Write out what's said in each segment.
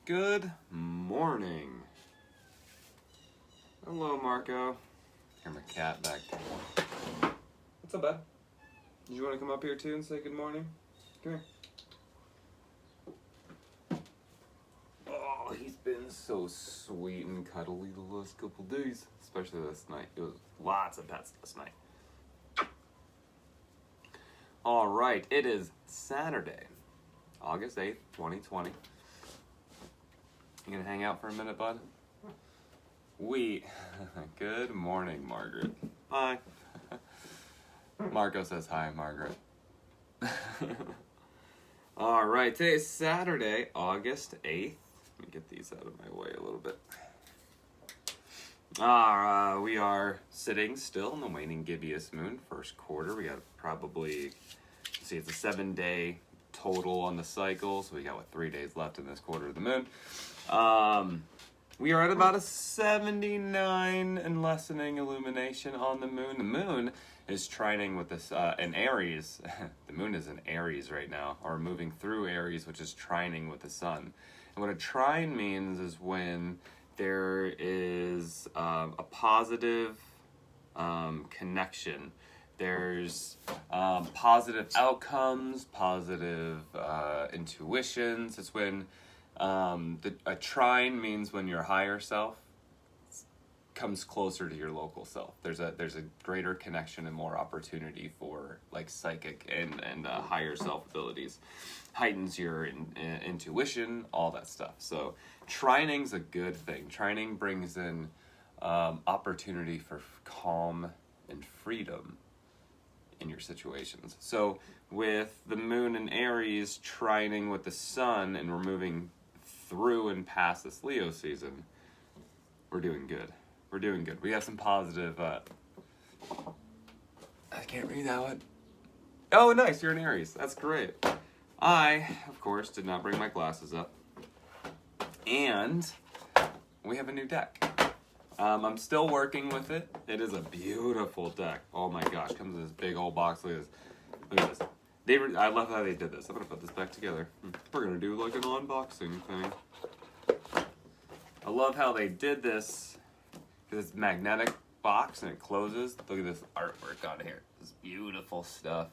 Good morning. Hello, Marco. Hear my cat back there. What's up, bud? Did you want to come up here too and say good morning? Come here. Oh, he's been so sweet and cuddly the last couple days, especially this night. It was lots of pets this night. All right, it is Saturday, August 8th, 2020. You gonna hang out for a minute, bud? Good morning, Margaret. Hi. Marco says hi, Margaret. All right, today is Saturday, August 8th. Let me get these out of my way a little bit. We are sitting still in the waning Gibbous moon, first quarter. We got probably, see, it's a 7-day total on the cycle, so we got, 3 days left in this quarter of the moon. We are at about a 79 and lessening illumination on the moon. The moon is trining with this in Aries. The moon is in Aries right now, or moving through Aries, which is trining with the sun. And what a trine means is when there is a positive connection. There's positive outcomes, positive intuitions. It's when a trine means when your higher self comes closer to your local self. There's a greater connection and more opportunity for like psychic and higher self abilities. Heightens your intuition, all that stuff. So trining's a good thing. Trining brings in opportunity for calm and freedom in your situations. So with the moon in Aries trining with the sun, and we're moving through and past this Leo season, we're doing good. We're doing good. We have some positive, I can't read that one. Oh, nice, you're in Aries. That's great. I, of course, did not bring my glasses up. And we have a new deck. I'm still working with it. It is a beautiful deck. Oh my gosh, comes in this big old box. Look at this. I love how they did this. I'm gonna put this back together. We're gonna do like an unboxing thing. I love how they did this. This magnetic box and it closes. Look at this artwork on here. This beautiful stuff.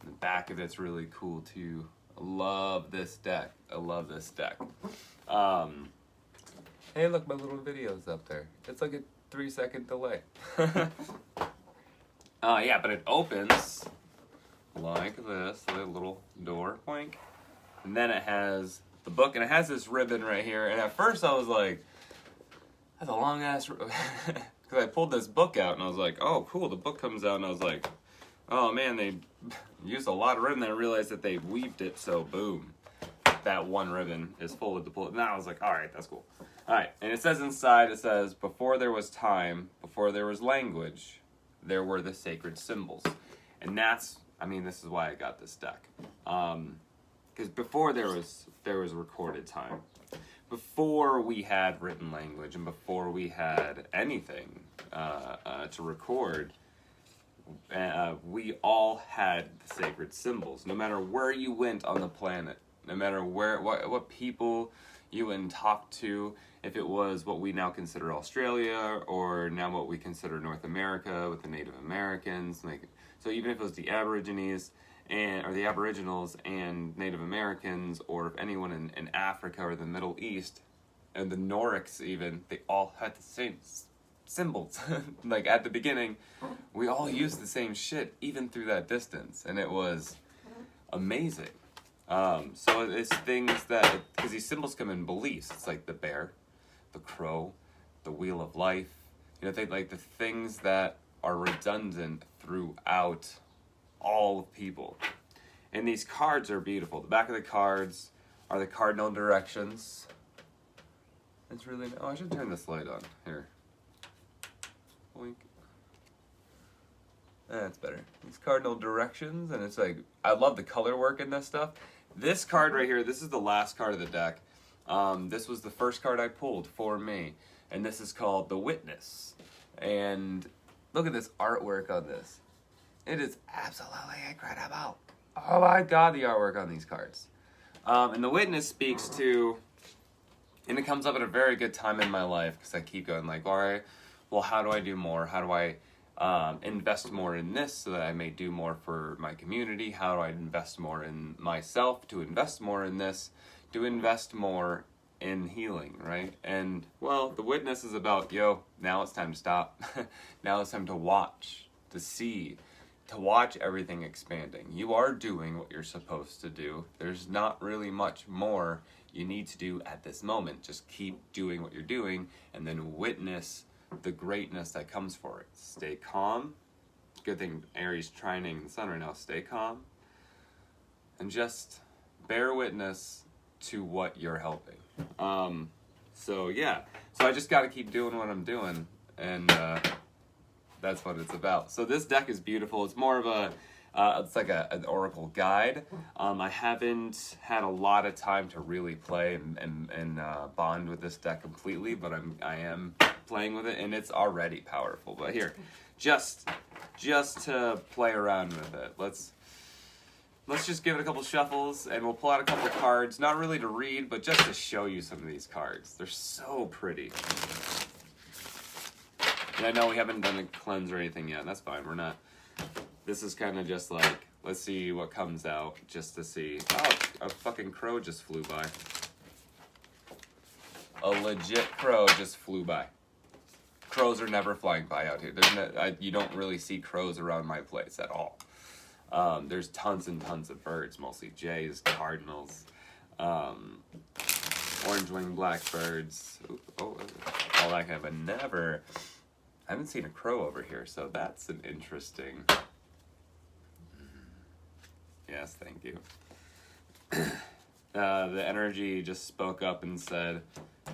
And the back of it's really cool too. I love this deck. Hey, look, my little video's up there. It's like a 3-second delay. Yeah, but it opens like this, a little door, boink. And then it has the book, and it has this ribbon right here. And at first I was like, that's a long ass ribbon. Because I pulled this book out, and I was like, oh, cool, the book comes out, and I was like, oh man, they used a lot of ribbon. And I realized that they weaved it, so boom, that one ribbon is folded to pull it. Now I was like, all right, that's cool. All right, and it says inside, it says, before there was time, before there was language, there were the sacred symbols. And that's, this is why I got this deck. Because before there was recorded time, before we had written language, and before we had anything to record, we all had the sacred symbols. No matter where you went on the planet, no matter what people you went and talked to, if it was what we now consider Australia, or now what we consider North America with the Native Americans, so even if it was the Aborigines or the Aboriginals and Native Americans, or if anyone in Africa or the Middle East, and the Norics even, they all had the same symbols. Like at the beginning, we all used the same shit, even through that distance, and it was amazing. So it's things that, because these symbols come in beliefs. It's like the bear, the crow, the wheel of life. They the things that are redundant throughout all of people. And these cards are beautiful. The back of the cards are the cardinal directions. It's really, I should turn this light on. Here. Boink. That's better. These cardinal directions, and it's like, I love the color work in this stuff. This card right here, this is the last card of the deck. This was the first card I pulled for me, and this is called The Witness. And look at this artwork on this. It is absolutely incredible. Oh my God, the artwork on these cards. And The Witness speaks to And it comes up at a very good time in my life because I keep going like, all right, well, how do I do more? How do I invest more in this so that I may do more for my community? How do I invest more in myself to invest more in this, to invest more in healing, right? And, well, the witness is about, yo, now it's time to stop. Now it's time to watch, to see, to watch everything expanding. You are doing what you're supposed to do. There's not really much more you need to do at this moment. Just keep doing what you're doing and then witness the greatness that comes for it. Stay calm. Good thing Aries trining the sun right now. Stay calm. And just bear witness to what you're helping. So yeah. So I just got to keep doing what I'm doing. And that's what it's about. So this deck is beautiful. It's more of a it's like an oracle guide. I haven't had a lot of time to really play and bond with this deck completely, but I am playing with it, and it's already powerful. But here, just to play around with it, let's just give it a couple shuffles, and we'll pull out a couple cards, not really to read, but just to show you some of these cards. They're so pretty. And I know we haven't done a cleanse or anything yet. That's fine. We're not. This is kind of just like, let's see what comes out, just to see. Oh, a fucking crow just flew by. A legit crow just flew by. Crows are never flying by out here. You don't really see crows around my place at all. There's tons and tons of birds, mostly jays, cardinals, orange-winged blackbirds, all that kind of, but never. I haven't seen a crow over here, so that's an interesting. Yes, thank you. The energy just spoke up and said,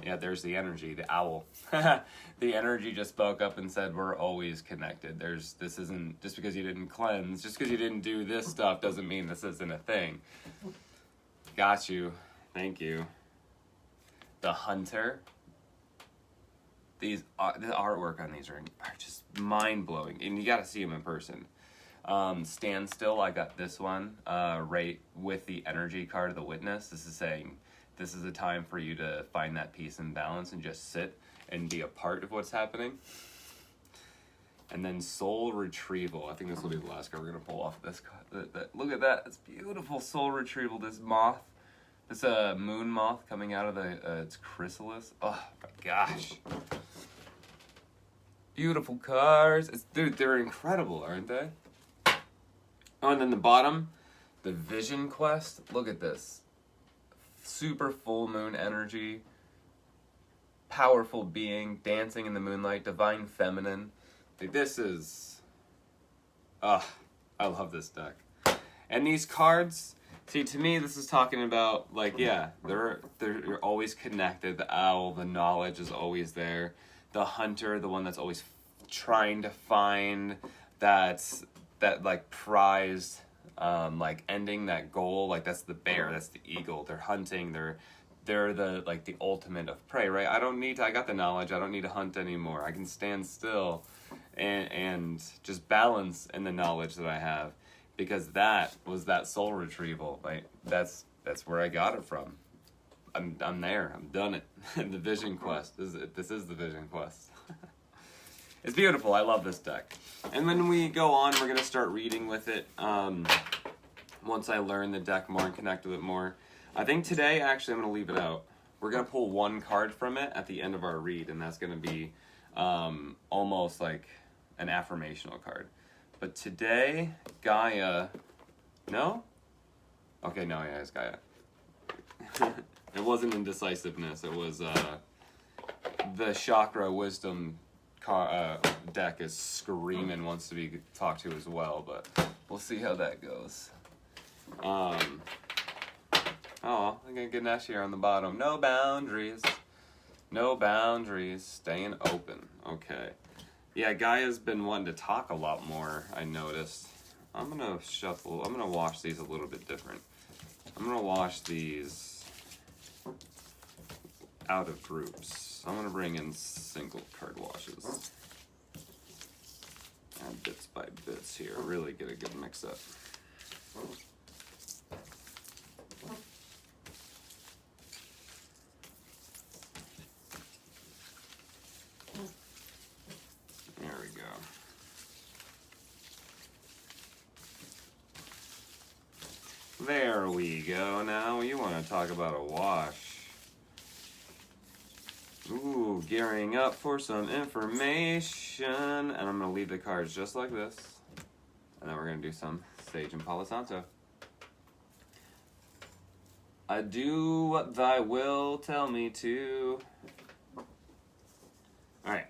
yeah, there's the energy, the owl. The energy just spoke up and said, we're always connected. This isn't, just because you didn't cleanse, just because you didn't do this stuff doesn't mean this isn't a thing. Got you. Thank you. The hunter. The artwork on these are just mind-blowing, and you got to see them in person. Stand still, I got this one right with the energy card of the witness. This is saying this is a time for you to find that peace and balance and just sit and be a part of what's happening. And then soul retrieval. I think this will be the last card we're going to pull off this card. Look at that. It's beautiful. Soul retrieval. This moth. This moon moth coming out of its chrysalis. Oh my gosh. Beautiful cards. Dude, they're incredible, aren't they? Oh, and then the bottom, the vision quest. Look at this. Super full moon energy. Powerful being, dancing in the moonlight, divine feminine. Dude, this is... I love this deck. And these cards, see, to me, this is talking about, like, yeah, they're always connected. The owl, the knowledge is always there. The hunter, the one that's always trying to find that like prized, like ending that goal. Like that's the bear, that's the eagle. They're hunting. They're the like the ultimate of prey, right? I got the knowledge. I don't need to hunt anymore. I can stand still and just balance in the knowledge that I have, because that was that soul retrieval. Like that's where I got it from. I'm there. I'm done it. The vision quest. This is the vision quest. It's beautiful. I love this deck. And when we go on, we're going to start reading with it. Once I learn the deck more and connect with it more. I think today, actually, I'm going to leave it out. We're going to pull one card from it at the end of our read, and that's going to be almost like an affirmational card. But today, Gaia... No? Okay, no, yeah, it's Gaia. It wasn't indecisiveness. It was the chakra wisdom deck is screaming, wants to be talked to as well, but we'll see how that goes. Oh, I'm gonna get Nash here on the bottom. No boundaries. No boundaries. Staying open. Okay. Yeah, Gaia's been wanting to talk a lot more, I noticed. I'm gonna shuffle. I'm gonna wash these a little bit different. I'm gonna wash these out of groups. I'm gonna bring in single card washes. And bits by bits here. Really get a good mix up. There we go. Now you want to talk about a wash. Ooh, gearing up for some information. And I'm going to leave the cards just like this. And then we're going to do some Sage and Palo Santo. I do what thy will tell me to. Alright.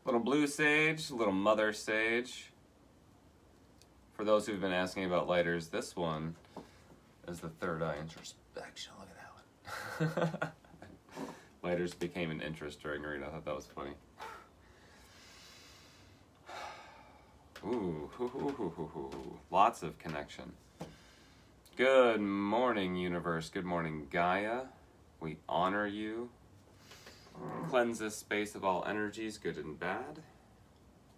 Little blue sage, little mother sage. For those who've been asking about lighters, this one is the third eye introspection. Look at that one. Lighters became an interest during reading. I thought that was funny. Ooh, lots of connection. Good morning, universe. Good morning, Gaia. We honor you. Cleanse this space of all energies, good and bad.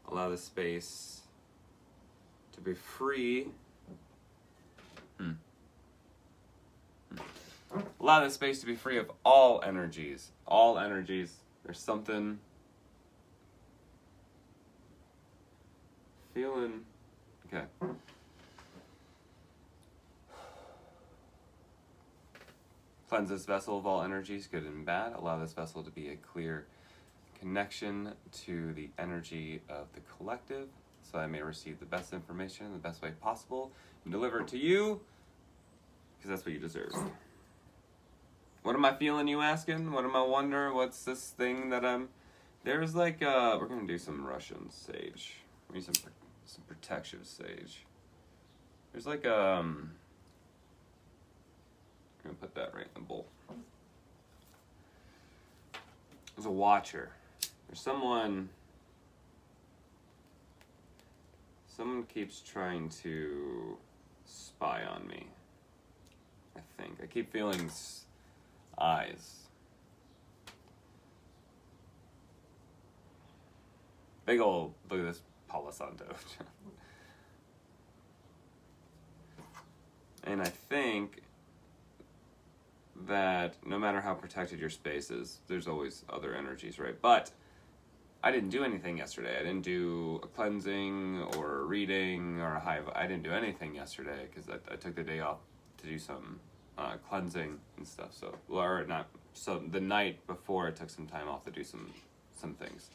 Allow the space to be free. Allow the space to be free of all energies. All energies. There's something feeling. Okay. Cleanse this vessel of all energies, good and bad. Allow this vessel to be a clear connection to the energy of the collective, so I may receive the best information in the best way possible and deliver it to you, because that's what you deserve. What am I feeling, you asking? What am I wondering? What's this thing that I'm... There's like, we're going to do some Russian sage. We need some protective sage. There's like, I'm going to put that right in the bowl. There's a watcher. There's someone keeps trying to spy on me, I think. I keep feeling eyes. Big old, look at this Palo Santo. And I think that no matter how protected your space is, there's always other energies, right? But I didn't do anything yesterday. I didn't do a cleansing or a reading or a hive. I didn't do anything yesterday because I took the day off to do some cleansing and stuff. So, or not. So the night before, I took some time off to do some things.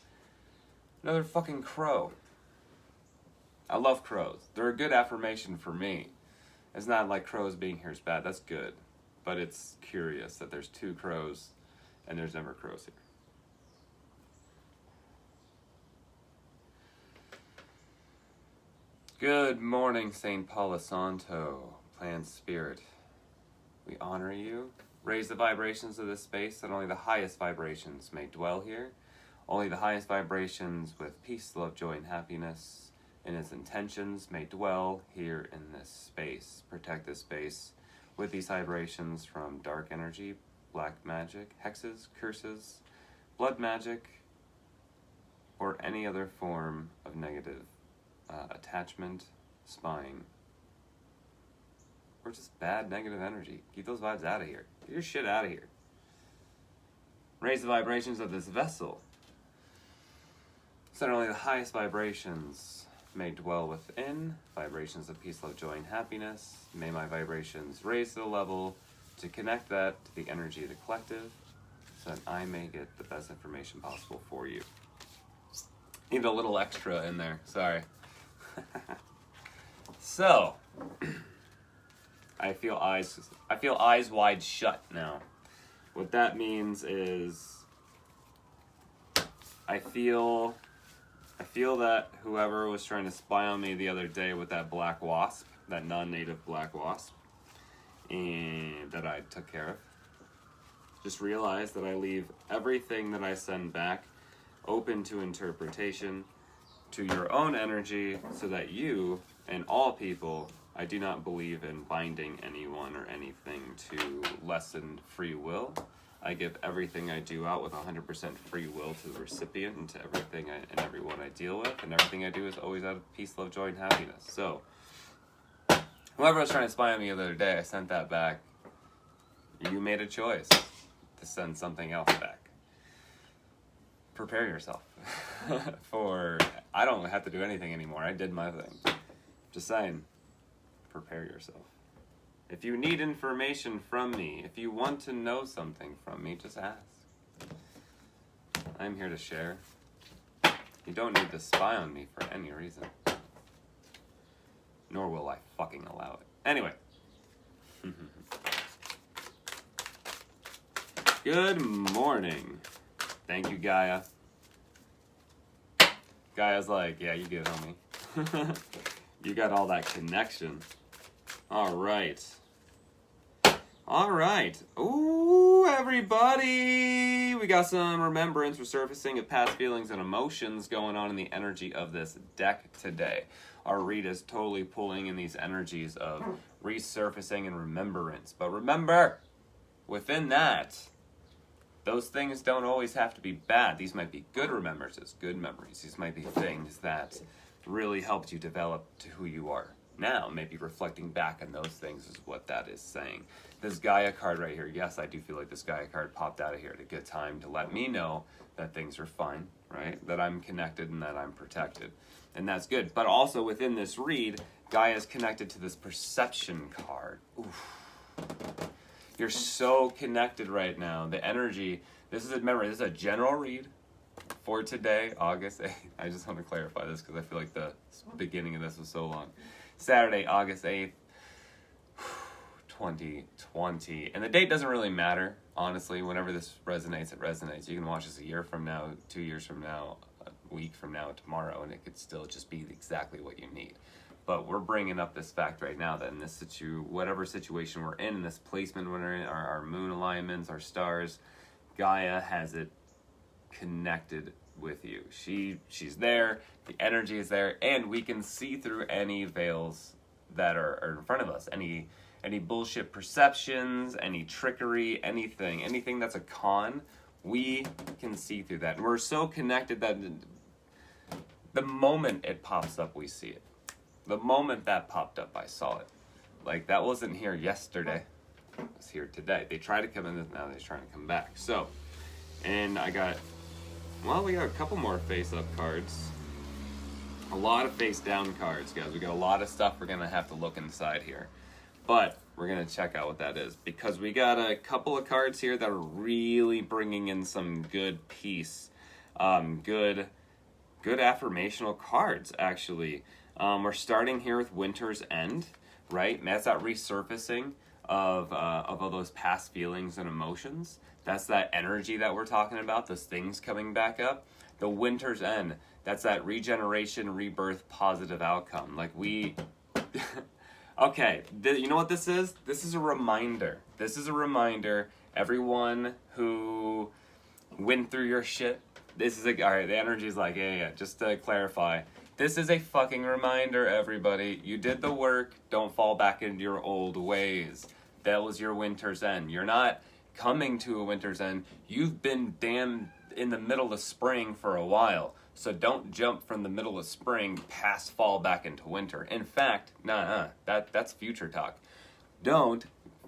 Another fucking crow. I love crows. They're a good affirmation for me. It's not like crows being here is bad. That's good. But it's curious that there's two crows and there's never crows here. Good morning, St. Palo Santo, Plant Spirit. We honor you. Raise the vibrations of this space that only the highest vibrations may dwell here. Only the highest vibrations with peace, love, joy, and happiness in its intentions may dwell here in this space. Protect this space with these vibrations from dark energy, black magic, hexes, curses, blood magic, or any other form of negative attachment, spying, or just bad negative energy. Keep those vibes out of here. Get your shit out of here. Raise the vibrations of this vessel so that only the highest vibrations may dwell within. Vibrations of peace, love, joy, and happiness. May my vibrations raise to the level to connect that to the energy of the collective so that I may get the best information possible for you. Need a little extra in there. Sorry. So, I feel eyes wide shut now. What that means is I feel that whoever was trying to spy on me the other day with that black wasp, that non-native black wasp, and that I took care of, just realize that I leave everything that I send back open to interpretation, to your own energy, so that you and all people, I do not believe in binding anyone or anything to lessen free will. I give everything I do out with 100% free will to the recipient and to everything and everyone I deal with, and everything I do is always out of peace, love, joy, and happiness. So, whoever was trying to spy on me the other day, I sent that back. You made a choice to send something else back. Prepare yourself for, I don't have to do anything anymore. I did my thing. Just saying, prepare yourself. If you need information from me, if you want to know something from me, just ask. I'm here to share. You don't need to spy on me for any reason. Nor will I fucking allow it. Anyway. Good morning. Thank you, Gaia. Gaia's like, yeah, you good, homie. You got all that connection. All right. All right. Ooh, everybody. We got some remembrance, resurfacing of past feelings and emotions going on in the energy of this deck today. Our read is totally pulling in these energies of resurfacing and remembrance. But remember, within that, those things don't always have to be bad. These might be good remembrances, good memories. These might be things that really helped you develop to who you are now. Maybe reflecting back on those things is what that is saying. This Gaia card right here, yes, I do feel like this Gaia card popped out of here at a good time to let me know that things are fine, right? That I'm connected and that I'm protected. And that's good. But also within this read, Gaia is connected to this perception card. Oof. You're so connected right now. The energy, this is a general read for today, August 8th. I just want to clarify this because I feel like the beginning of this was so long. Saturday, August 8th, 2020. And the date doesn't really matter, honestly. Whenever this resonates, it resonates. You can watch this a year from now, 2 years from now, a week from now, tomorrow, and it could still just be exactly what you need. But we're bringing up this fact right now that in this whatever situation we're in this placement, when we're in our moon alignments, our stars, Gaia has it connected with you. She's there, the energy is there, and we can see through any veils that are in front of us. Any bullshit perceptions, any trickery, anything that's a con, we can see through that. And we're so connected that the moment it pops up, we see it. The moment that popped up, I saw it. Like, that wasn't here yesterday. It was here today. They try to come in, now they're trying to come back. So, and we got a couple more face-up cards. A lot of face-down cards, guys. We got a lot of stuff we're going to have to look inside here. But we're going to check out what that is. Because we got a couple of cards here that are really bringing in some good peace. Good affirmational cards, actually. We're starting here with Winter's End, right? That's that resurfacing of all those past feelings and emotions. That's that energy that we're talking about, those things coming back up. The Winter's End, that's that regeneration, rebirth, positive outcome. Like okay, you know what this is? This is a reminder. This is a reminder, everyone who went through your shit, alright, the energy's like, yeah, just to clarify, this is a fucking reminder, everybody. You did the work. Don't fall back into your old ways. That was your winter's end. You're not coming to a winter's end. You've been damn in the middle of spring for a while. So don't jump from the middle of spring past fall back into winter. In fact, that's future talk. Don't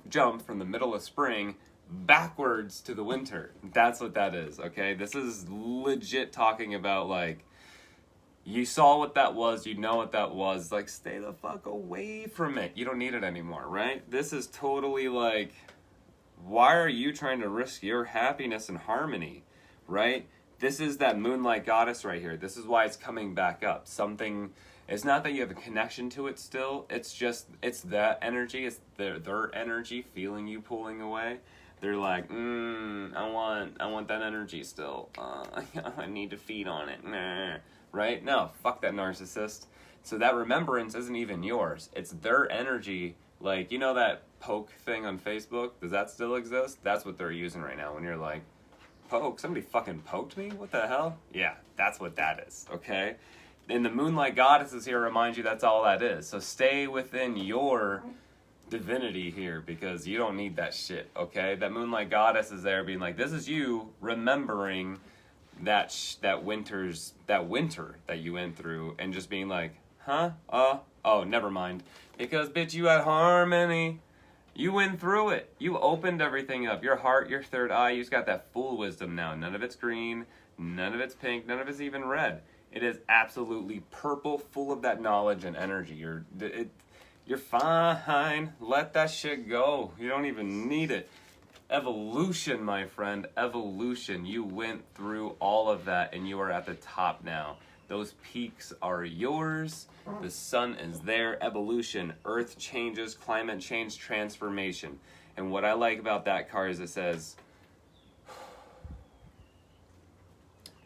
jump from the middle of spring backwards to the winter. That's what that is, okay? This is legit talking about, like, you saw what that was, you know what that was, like, stay the fuck away from it. You don't need it anymore, right? This is totally like, why are you trying to risk your happiness and harmony, right? This is that moonlight goddess right here. This is why it's coming back up. Something, it's not that you have a connection to it still, it's just, it's that energy, it's their energy feeling you pulling away. They're like, I want that energy still. I need to feed on it. Nah. Right? No, fuck that narcissist. So that remembrance isn't even yours. It's their energy. Like, you know that poke thing on Facebook? Does that still exist? That's what they're using right now when you're like, poke? Somebody fucking poked me? What the hell? Yeah, that's what that is, okay? And the Moonlight Goddess is here to remind you that's all that is. So stay within your divinity here because you don't need that shit, okay? That Moonlight Goddess is there being like, this is you remembering that winter that you went through and just being like, oh, never mind. Because, bitch, you had harmony. You went through it. You opened everything up. Your heart, your third eye, you just got that full wisdom now. None of it's green, none of it's pink, none of it's even red. It is absolutely purple, full of that knowledge and energy. You're fine. Let that shit go. You don't even need it. Evolution, my friend. Evolution. You went through all of that and you are at the top now. Those peaks are yours. The sun is there. Evolution. Earth changes. Climate change. Transformation. And what I like about that card is it says,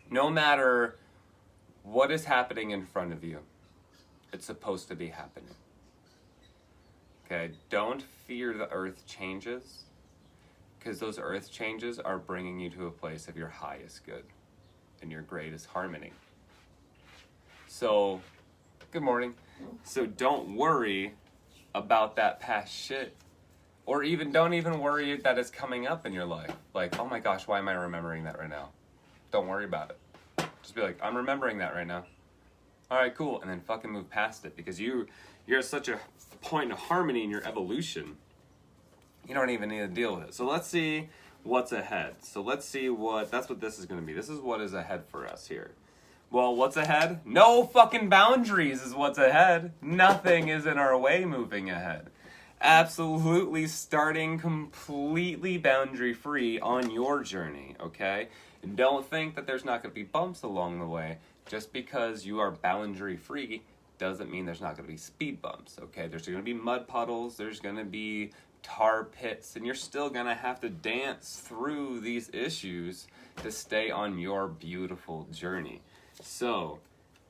no matter what is happening in front of you, it's supposed to be happening. Okay? Don't fear the earth changes, because those earth changes are bringing you to a place of your highest good and your greatest harmony. So, good morning. So don't worry about that past shit. Or even don't even worry that it's coming up in your life. Like, oh my gosh, why am I remembering that right now? Don't worry about it. Just be like, I'm remembering that right now. All right, cool. And then fucking move past it, because you're at such a point of harmony in your evolution. You don't even need to deal with it. So let's see what's ahead. So let's see that's what this is going to be. This is what is ahead for us here. Well, what's ahead? No fucking boundaries is what's ahead. Nothing is in our way moving ahead. Absolutely starting completely boundary free on your journey, okay? And don't think that there's not going to be bumps along the way. Just because you are boundary free doesn't mean there's not going to be speed bumps, okay? There's going to be mud puddles, there's going to be tar pits, and you're still going to have to dance through these issues to stay on your beautiful journey. So,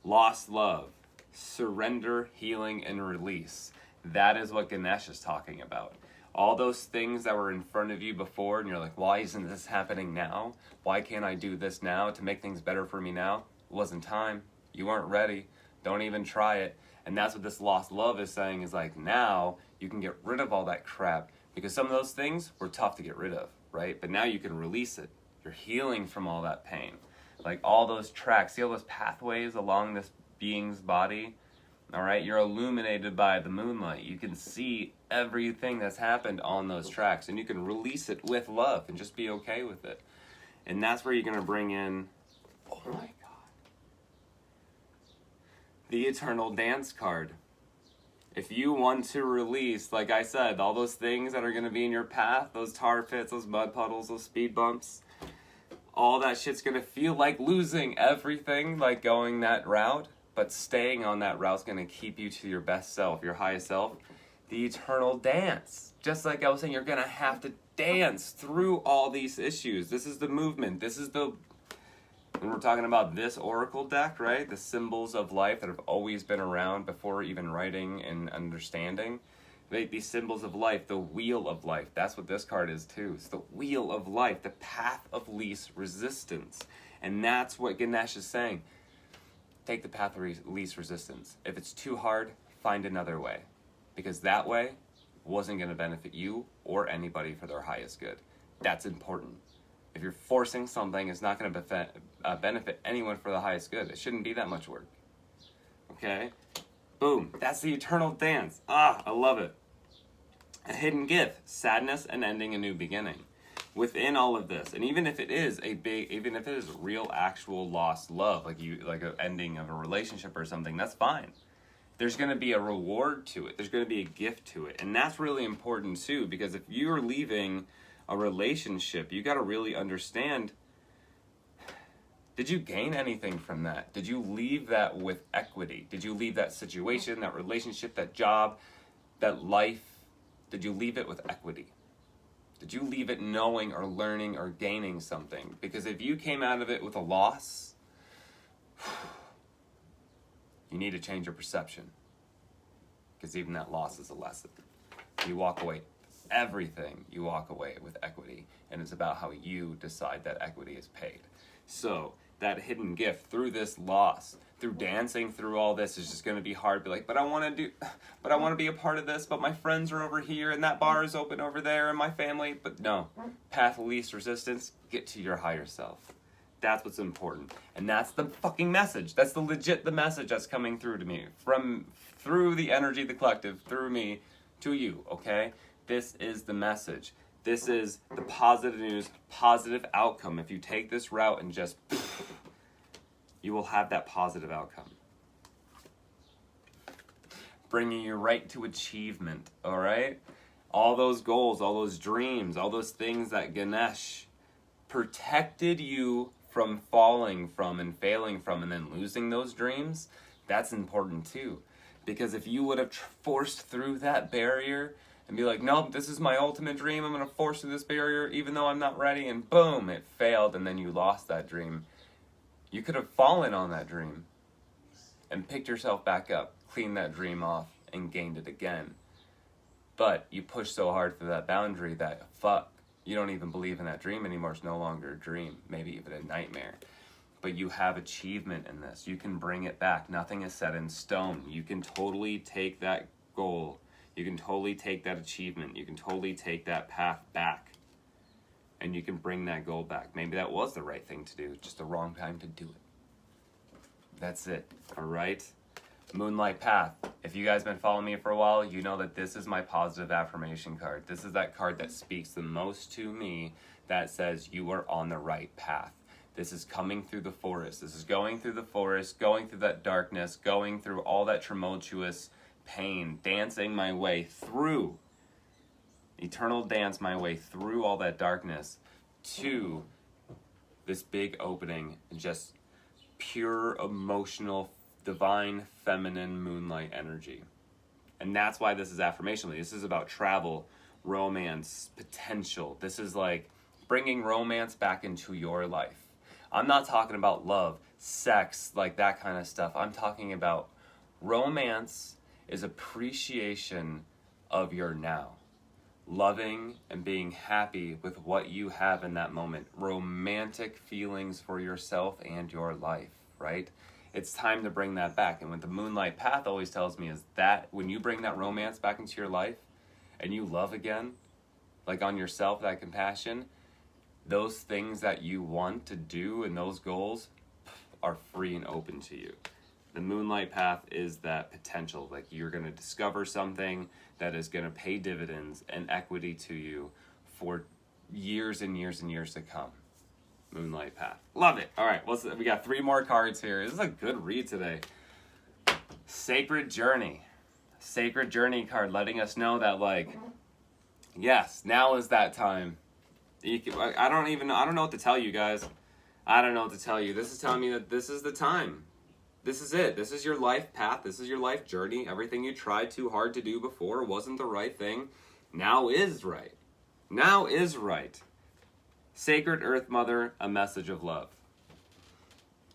lost love, surrender, healing, and release. That is what Ganesh is talking about. All those things that were in front of you before, and you're like, why isn't this happening now? Why can't I do this now to make things better for me now? It wasn't time. You weren't ready. Don't even try it. And that's what this lost love is saying, is like, now you can get rid of all that crap, because some of those things were tough to get rid of, right? But now you can release it. You're healing from all that pain. Like all those tracks, see all those pathways along this being's body? All right, you're illuminated by the moonlight. You can see everything that's happened on those tracks, and you can release it with love and just be okay with it. And that's where you're going to bring in, oh my God, the Eternal Dance card. If you want to release, like I said, all those things that are going to be in your path, those tar pits, those mud puddles, those speed bumps, all that shit's going to feel like losing everything, like going that route. But staying on that route's going to keep you to your best self, your highest self. The eternal dance. Just like I was saying, you're going to have to dance through all these issues. This is the movement. This is when we're talking about this oracle deck, right? The symbols of life that have always been around before even writing and understanding. These symbols of life, the wheel of life. That's what this card is too. It's the wheel of life, the path of least resistance. And that's what Ganesh is saying. Take the path of least resistance. If it's too hard, find another way. Because that way wasn't going to benefit you or anybody for their highest good. That's important. If you're forcing something, it's not going to benefit anyone for the highest good. It shouldn't be that much work. Okay? Boom. That's the eternal dance. I love it. A hidden gift. Sadness and ending a new beginning. Within all of this, and even if it is a real, actual lost love, like an ending of a relationship or something, that's fine. There's going to be a reward to it. There's going to be a gift to it, and that's really important too. Because if you're leaving a relationship, you got to really understand: did you gain anything from that? Did you leave that with equity? Did you leave that situation, that relationship, that job, that life? Did you leave it with equity? Did you leave it knowing or learning or gaining something? Because if you came out of it with a loss, you need to change your perception. Because even that loss is a lesson. You walk away, everything you walk away with equity. And it's about how you decide that equity is paid. So, that hidden gift through this loss, through dancing through all this, is just going to be hard. Be like, but I want to be a part of this, but my friends are over here, and that bar is open over there, and my family. But no, path of least resistance, get to your higher self. That's what's important. And that's the fucking message. That's the message that's coming through to me. Through the energy of the collective, through me, to you, okay? This is the message. This is the positive news, positive outcome. If you take this route and just, you will have that positive outcome. bringing you right to achievement, all right? All those goals, all those dreams, all those things that Ganesh protected you from falling from and failing from and then losing those dreams, that's important too. Because if you would have forced through that barrier and be like, nope, this is my ultimate dream, I'm going to force through this barrier even though I'm not ready, and boom, it failed, and then you lost that dream. You could have fallen on that dream and picked yourself back up, cleaned that dream off, and gained it again. But you pushed so hard through that boundary that, fuck, you don't even believe in that dream anymore. It's no longer a dream, maybe even a nightmare. But you have achievement in this. You can bring it back. Nothing is set in stone. You can totally take that goal. You can totally take that achievement. You can totally take that path back. And you can bring that goal back. Maybe that was the right thing to do, just the wrong time to do it. That's it, all right? Moonlight Path. If you guys been following me for a while, you know that this is my positive affirmation card. This is that card that speaks the most to me, that says you are on the right path. This is coming through the forest. This is going through the forest, going through that darkness, going through all that tumultuous pain, dancing my way through, eternal dance my way through all that darkness to this big opening, and just pure emotional, divine, feminine moonlight energy. And that's why this is affirmationally. This is about travel, romance, potential. This is like bringing romance back into your life. I'm not talking about love, sex, like that kind of stuff. I'm talking about romance is appreciation of your now. Loving and being happy with what you have in that moment. Romantic feelings for yourself and your life, right? It's time to bring that back. And what the Moonlight Path always tells me is that when you bring that romance back into your life and you love again, like on yourself, that compassion, those things that you want to do and those goals are free and open to you. The Moonlight Path is that potential. Like you're going to discover something that is going to pay dividends and equity to you for years and years and years to come. Moonlight Path. Love it. All right, we got 3 more cards here. This is a good read today. Sacred Journey. Sacred Journey card letting us know that, like, yes, now is that time. I don't know what to tell you guys. I don't know what to tell you. This is telling me that this is the time. This is it. This is your life path. This is your life journey. Everything you tried too hard to do before wasn't the right thing. Now is right. Now is right. Sacred Earth Mother, a message of love.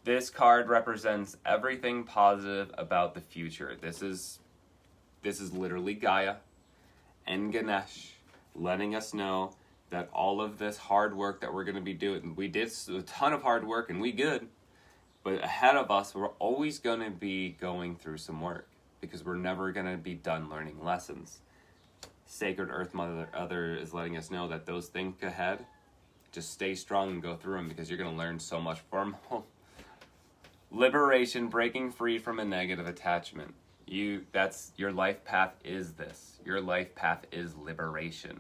This card represents everything positive about the future. This is literally Gaia and Ganesh letting us know that all of this hard work that we're going to be doing, we did a ton of hard work and we good. But ahead of us, we're always going to be going through some work because we're never going to be done learning lessons. Sacred Earth Mother is letting us know that those things ahead, just stay strong and go through them because you're going to learn so much from them. Liberation, breaking free from a negative attachment. That's your life path is this. Your life path is liberation.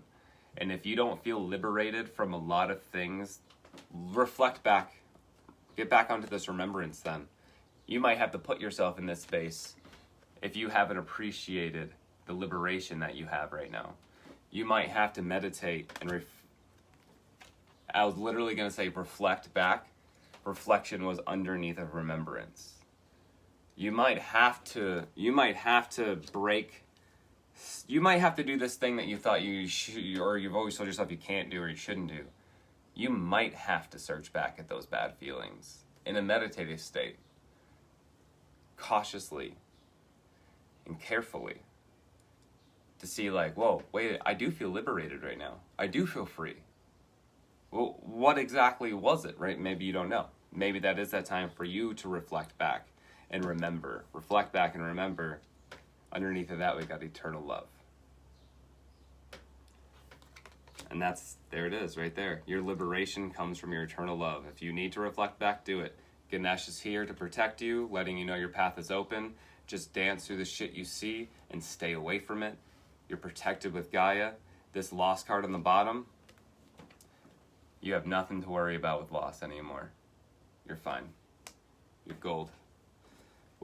And if you don't feel liberated from a lot of things, reflect back. Get back onto this remembrance then. You might have to put yourself in this space if you haven't appreciated the liberation that you have right now. You might have to meditate and I was literally going to say reflect back. Reflection was underneath of remembrance. You might have to do this thing that you thought you should, or you've always told yourself you can't do or you shouldn't do. You might have to search back at those bad feelings in a meditative state, cautiously and carefully, to see like, whoa, wait, I do feel liberated right now. I do feel free. Well, what exactly was it, right? Maybe you don't know. Maybe that is that time for you to reflect back and remember. Reflect back and remember. Underneath of that, we got eternal love. And there it is, right there. Your liberation comes from your eternal love. If you need to reflect back, do it. Ganesh is here to protect you, letting you know your path is open. Just dance through the shit you see and stay away from it. You're protected with Gaia. This lost card on the bottom, you have nothing to worry about with loss anymore. You're fine. You're gold.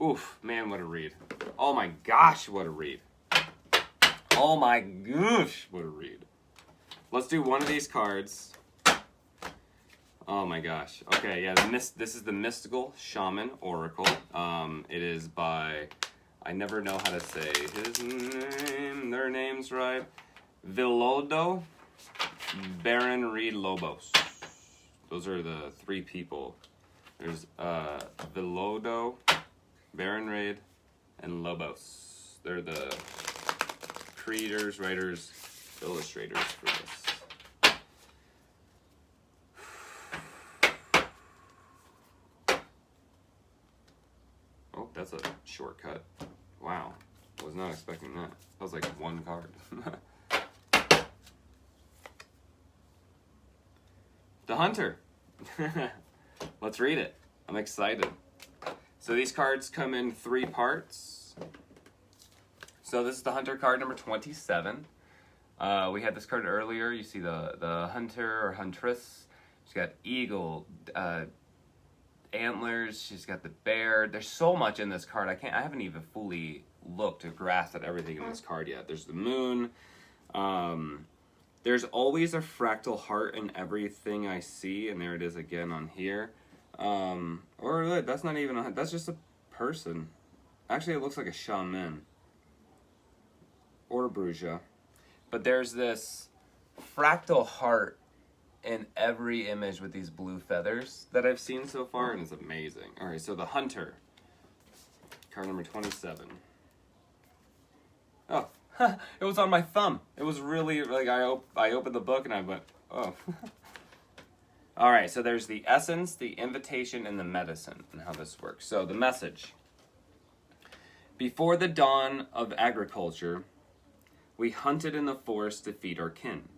Oof, man, what a read. Oh my gosh, what a read. Oh my gosh, what a read. Let's do one of these cards. Oh my gosh. Okay, yeah, this is the Mystical Shaman Oracle. It is by, I never know how to say his name, their names right. Villodo, Baron Reed Lobos. Those are the three people. There's Villodo, Baron Reed, and Lobos. They're the creators, writers, illustrators for this. Oh, that's a shortcut. Wow. Was not expecting that. That was like one card. The Hunter. Let's read it. I'm excited. So these cards come in 3 parts. So this is the Hunter card number 27. We had this card earlier. You see the Hunter or Huntress. She's got eagle, antlers. She's got the bear. There's so much in this card. I haven't even fully looked or grasped at everything in this card yet. There's the moon. There's always a fractal heart in everything I see, and there it is again on here. Or that's not even that's just a person. Actually, it looks like a shaman or a bruja. But there's this fractal heart in every image with these blue feathers that I've seen so far, and it's amazing. All right, so the Hunter, card number 27. Oh, it was on my thumb. It was really, like, I opened the book and I went, oh. All right, so there's the essence, the invitation, and the medicine, and how this works. So the message. Before the dawn of agriculture, we hunted in the forest to feed our kin.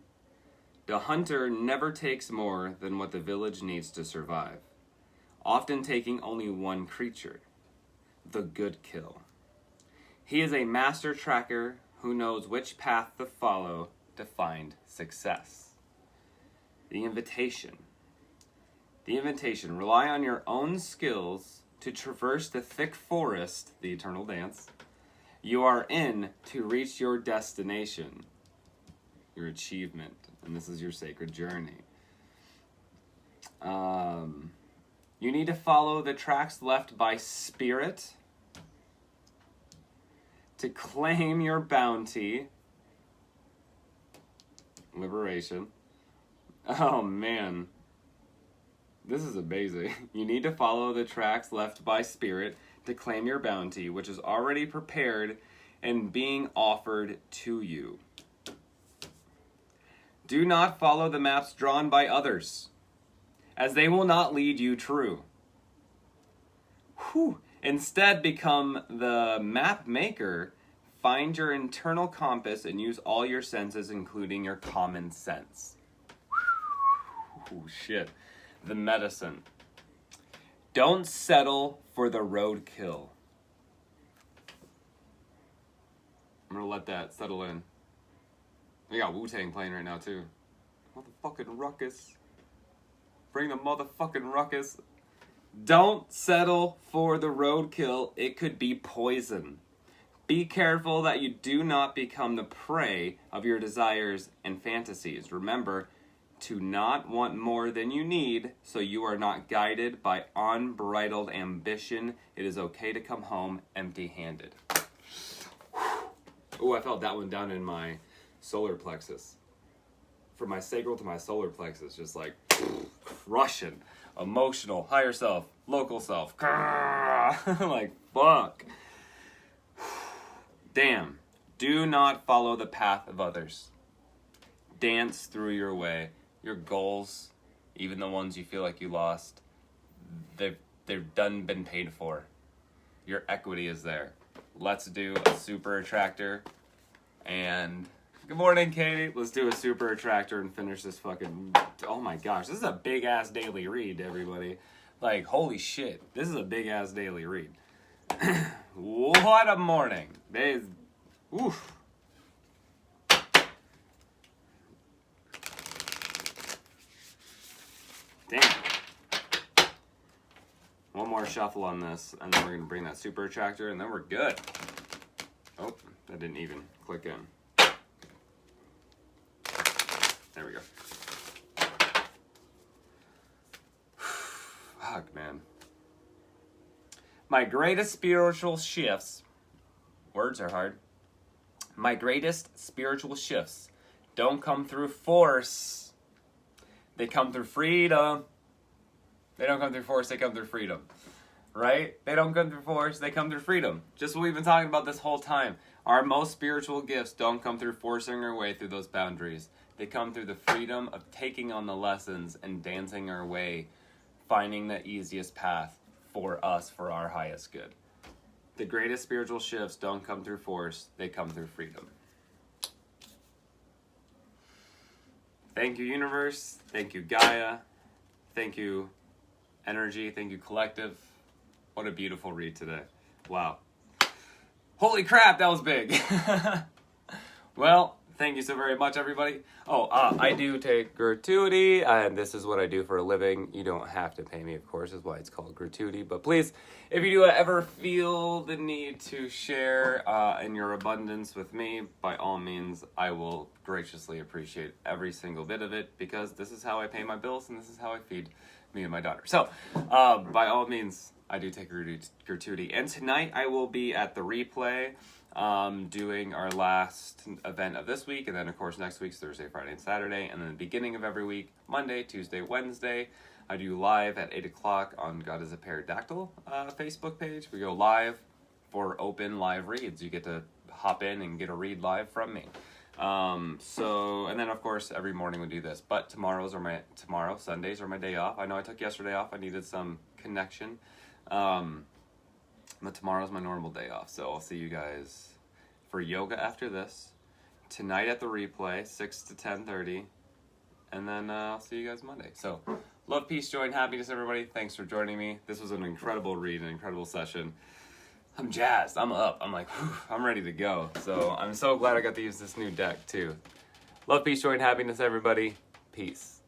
The hunter never takes more than what the village needs to survive, often taking only one creature, the good kill. He is a master tracker who knows which path to follow to find success. The invitation. The invitation. Rely on your own skills to traverse the thick forest, the eternal dance, you are in to reach your destination, your achievement, and this is your sacred journey. You need to follow the tracks left by spirit to claim your bounty. Liberation. Oh man. This is amazing. You need to follow the tracks left by spirit to claim your bounty, which is already prepared and being offered to you. Do not follow the maps drawn by others, as they will not lead you true. Instead, become the map maker. Find your internal compass and use all your senses, including your common sense. Oh, shit. The medicine. Don't settle for the roadkill. I'm gonna let that settle in. We got Wu-Tang playing right now, too. Motherfucking ruckus. Bring the motherfucking ruckus. Don't settle for the roadkill. It could be poison. Be careful that you do not become the prey of your desires and fantasies. Remember to not want more than you need, so you are not guided by unbridled ambition. It is okay to come home empty-handed. Oh, I felt that one down in my solar plexus. From my sacral to my solar plexus, just like crushing. Emotional, higher self, local self. Like, fuck. Damn. Do not follow the path of others. Dance through your way. Your goals, even the ones you feel like you lost, they've been paid for. Your equity is there. Let's do a super attractor. And good morning, Katie. Let's do a super attractor and finish this fucking... Oh my gosh, this is a big-ass daily read, everybody. Like, holy shit. This is a big-ass daily read. What a morning. Oof. Damn. One more shuffle on this, and then we're going to bring that super attractor, and then we're good. Oh, that didn't even click in. There we go. Fuck, man. My greatest spiritual shifts, words are hard. My greatest spiritual shifts don't come through force. They come through freedom. They don't come through force, they come through freedom. Right? They don't come through force, they come through freedom. Just what we've been talking about this whole time. Our most spiritual gifts don't come through forcing our way through those boundaries. They come through the freedom of taking on the lessons and dancing our way, finding the easiest path for us, for our highest good. The greatest spiritual shifts don't come through force, they come through freedom. Thank you, universe. Thank you, Gaia. Thank you, energy. Thank you, collective. What a beautiful read today. Wow. Holy crap, that was big. Well, thank you so very much, everybody. I do take gratuity, and this is what I do for a living. You don't have to pay me, of course, is why it's called gratuity. But please, if you do ever feel the need to share in your abundance with me, by all means, I will graciously appreciate every single bit of it, because this is how I pay my bills, and this is how I feed me and my daughter. So, by all means, I do take gratuity. And tonight, I will be at the replay, doing our last event of this week, and then of course next week's Thursday, Friday, and Saturday, and then the beginning of every week, Monday, Tuesday, Wednesday, I do live at 8 o'clock on God is a Pterodactyl Facebook page. We go live for open live reads. You get to hop in and get a read live from me. And then of course every morning we do this, but Sundays are my day off. I know I took yesterday off. I needed some connection. But tomorrow's my normal day off, so I'll see you guys for yoga after this. Tonight at the replay, 6 to 10:30. And then I'll see you guys Monday. So, love, peace, joy, and happiness, everybody. Thanks for joining me. This was an incredible read, an incredible session. I'm jazzed. I'm up. I'm like, whew, I'm ready to go. So, I'm so glad I got to use this new deck, too. Love, peace, joy, and happiness, everybody. Peace.